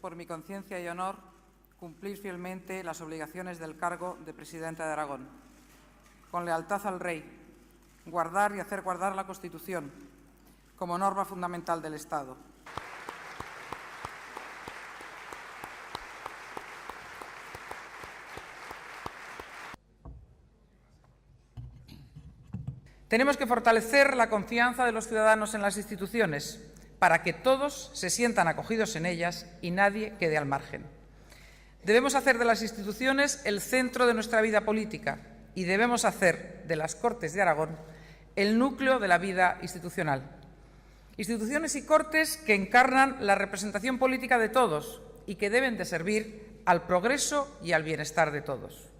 Por mi conciencia y honor, cumplir fielmente las obligaciones del cargo de Presidenta de Aragón. Con lealtad al Rey, guardar y hacer guardar la Constitución como norma fundamental del Estado. Tenemos que fortalecer la confianza de los ciudadanos en las instituciones para que todos se sientan acogidos en ellas y nadie quede al margen. Debemos hacer de las instituciones el centro de nuestra vida política y debemos hacer de las Cortes de Aragón el núcleo de la vida institucional. Instituciones y Cortes que encarnan la representación política de todos y que deben de servir al progreso y al bienestar de todos.